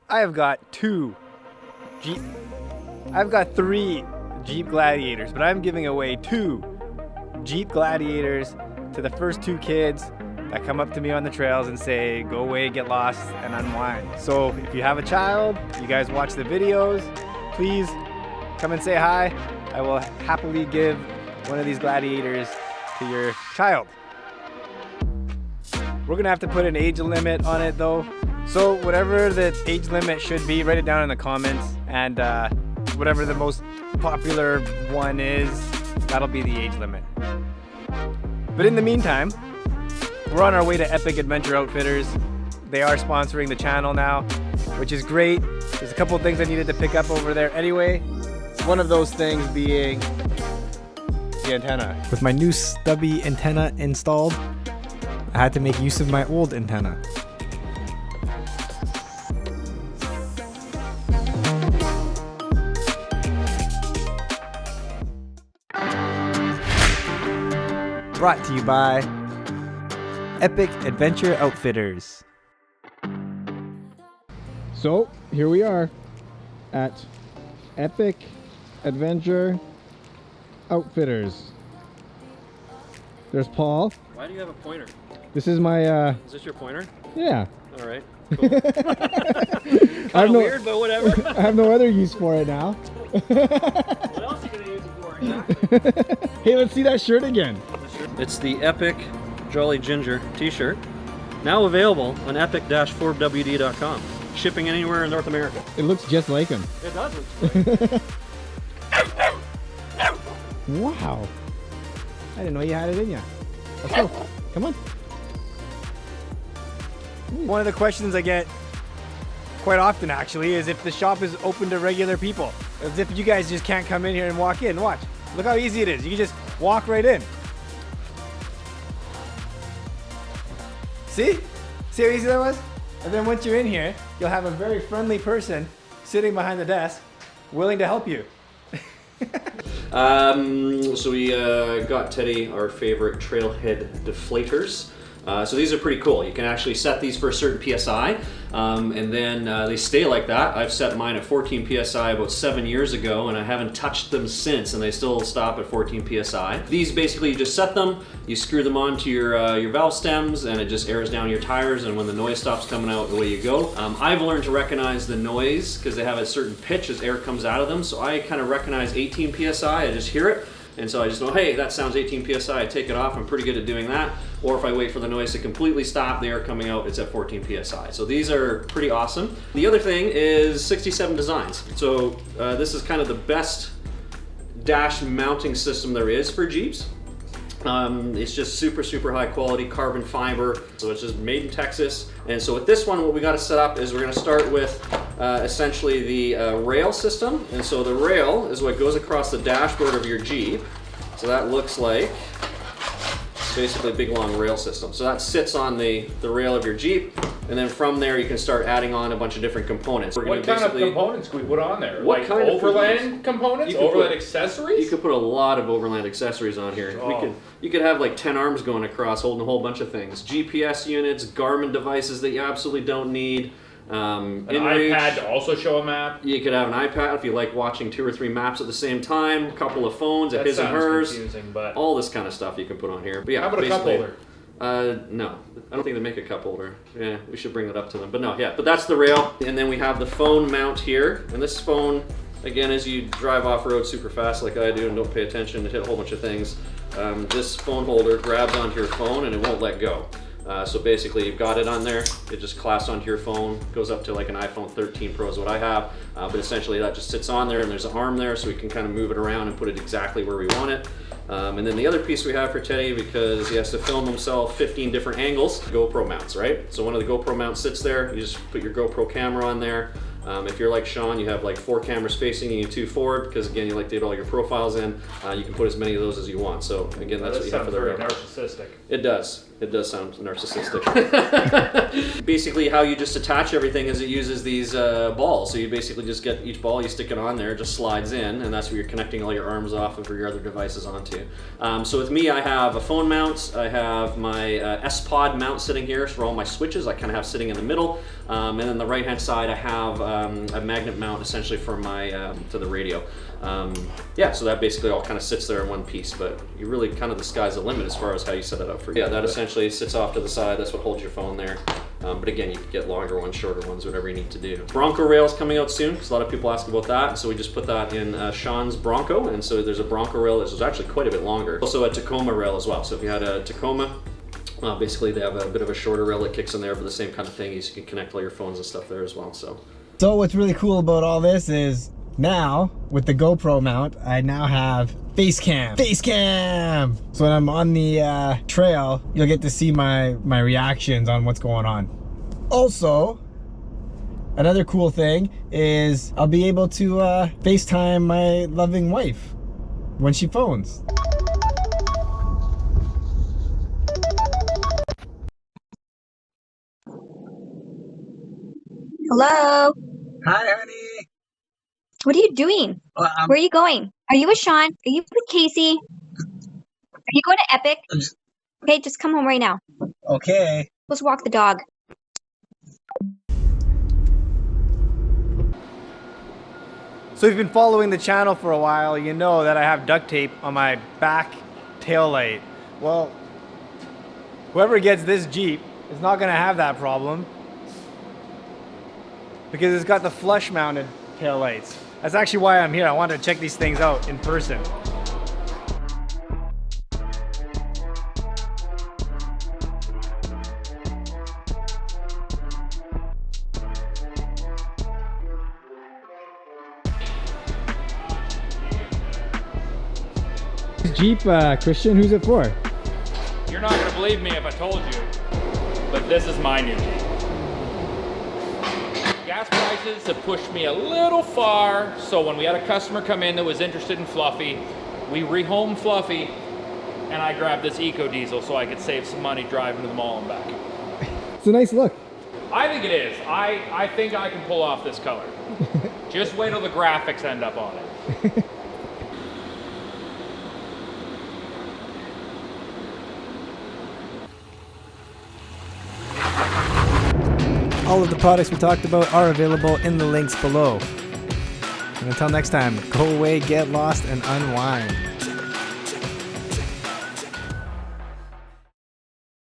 I have got I've got 3 Jeep Gladiators, but I'm giving away 2 Jeep Gladiators to the first 2 kids that come up to me on the trails and say, go away, get lost, and unwind. So if you have a child, you guys watch the videos, please come and say hi. I will happily give one of these Gladiators to your child. We're gonna have to put an age limit on it though. So whatever the age limit should be, write it down in the comments, and whatever the most popular one is, that'll be the age limit. But in the meantime, we're on our way to Epic Adventure Outfitters. They are sponsoring the channel now, which is great. There's a couple things I needed to pick up over there anyway. One of those things being the antenna. With my new stubby antenna installed, I had to make use of my old antenna. Brought to you by Epic Adventure Outfitters. So here we are at Epic Adventure Outfitters. There's Paul. Why do you have a pointer? This is my Is this your pointer? yeah. All right. Cool. I Weird, but whatever. I have no other use for it now. What else are you gonna use it for? Exactly. Hey, let's see that shirt again. It's the Epic Jolly Ginger t-shirt, now available on epic-4wd.com. Shipping anywhere in North America. It looks just like him. It does. Wow. I didn't know you had it in you. Let's go. Come on. One of the questions I get quite often actually is if the shop is open to regular people. As if you guys just can't come in here and walk in. Watch. Look how easy it is. You can just walk right in. See? See how easy that was? And then once you're in here, you'll have a very friendly person sitting behind the desk willing to help you. So we got Teddy our favorite Trailhead Deflators. So these are pretty cool. You can actually set these for a certain PSI, and then they stay like that. I've set mine at 14 PSI about 7 years ago, and I haven't touched them since, and they still stop at 14 PSI. These basically, you just set them, you screw them onto your valve stems, and it just airs down your tires, and when the noise stops coming out, away you go. I've learned to recognize the noise because they have a certain pitch as air comes out of them, so I kind of recognize 18 PSI, I just hear it. And so I just know, hey, that sounds 18 PSI, I take it off, I'm pretty good at doing that. Or if I wait for the noise to completely stop, the air coming out, it's at 14 PSI. So these are pretty awesome. The other thing is 67 designs. So this is kind of the best dash mounting system there is for Jeeps. It's just super, super high quality carbon fiber. So it's just made in Texas. And so with this one, what we got to set up is we're going to start with essentially the rail system. And so the rail is what goes across the dashboard of your Jeep. So that looks like basically a big long rail system. So that sits on the rail of your Jeep, and then from there you can start adding on a bunch of different components. What kind of components can we put on there? What like kind of overland components? Overland accessories? You could put a lot of overland accessories on here. Oh. You could have like 10 arms going across holding a whole bunch of things. GPS units, Garmin devices that you absolutely don't need. An iPad to also show a map. You could have an iPad if you like watching 2 or 3 maps at the same time. A couple of phones, a his and hers. Confusing, but all this kind of stuff you can put on here. But yeah, how about a cup holder? No, I don't think they make a cup holder. Yeah, we should bring that up to them. But no, yeah, but that's the rail. And then we have the phone mount here. And this phone, again, as you drive off-road super fast like I do and don't pay attention and hit a whole bunch of things, this phone holder grabs onto your phone and it won't let go. So basically you've got it on there, it just clasps onto your phone, goes up to like an iPhone 13 Pro is what I have, but essentially that just sits on there and there's an arm there so we can kind of move it around and put it exactly where we want it. And then the other piece we have for Teddy, because he has to film himself 15 different angles, GoPro mounts, right? So one of the GoPro mounts sits there, you just put your GoPro camera on there. If you're like Sean, you have like 4 cameras facing you and 2 forward, because again, you like to get all your profiles in. You can put as many of those as you want. So again, that's what you have for the very rail. narcissistic. It does. It does sound narcissistic. Basically, how you just attach everything is it uses these balls. So you basically just get each ball, you stick it on there, it just slides in, and that's where you're connecting all your arms off of your other devices onto. So with me, I have a phone mount. I have my S-Pod mount sitting here for all my switches. I kind of have sitting in the middle. And then the right-hand side, I have a magnet mount essentially for my to the radio. Yeah, so that basically all kind of sits there in one piece, but you really kind of the sky's the limit as far as how you set it up for you. Yeah, that essentially sits off to the side. That's what holds your phone there. But again, you can get longer ones, shorter ones, whatever you need to do. Bronco Rail is coming out soon, because a lot of people ask about that. And so we just put that in Sean's Bronco, and so there's a Bronco Rail that is actually quite a bit longer. Also a Tacoma Rail as well. So if you had a Tacoma, basically they have a bit of a shorter rail that kicks in there, but the same kind of thing. You can connect all your phones and stuff there as well. So what's really cool about all this is now with the GoPro mount, I now have face cam. So when I'm on the trail, you'll get to see my reactions on what's going on. Also, another cool thing is I'll be able to FaceTime my loving wife when she phones. Hello. Hi, honey. What are you doing? Where are you going? Are you with Sean? Are you with Casey? Are you going to Epic? Okay, just come home right now. Okay. Let's walk the dog. So if you've been following the channel for a while, you know that I have duct tape on my back tail light. Well, whoever gets this Jeep is not gonna have that problem because it's got the flush mounted tail lights. That's actually why I'm here. I wanted to check these things out in person. Jeep, Christian, who's it for? You're not gonna believe me if I told you, but this is my new Jeep. Gas prices have pushed me a little far, so when we had a customer come in that was interested in Fluffy, we rehomed Fluffy, and I grabbed this Eco Diesel so I could save some money driving to the mall and back. It's a nice look. I think it is. I think I can pull off this color. Just wait till the graphics end up on it. All of the products we talked about are available in the links below. And until next time, go away, get lost, and unwind.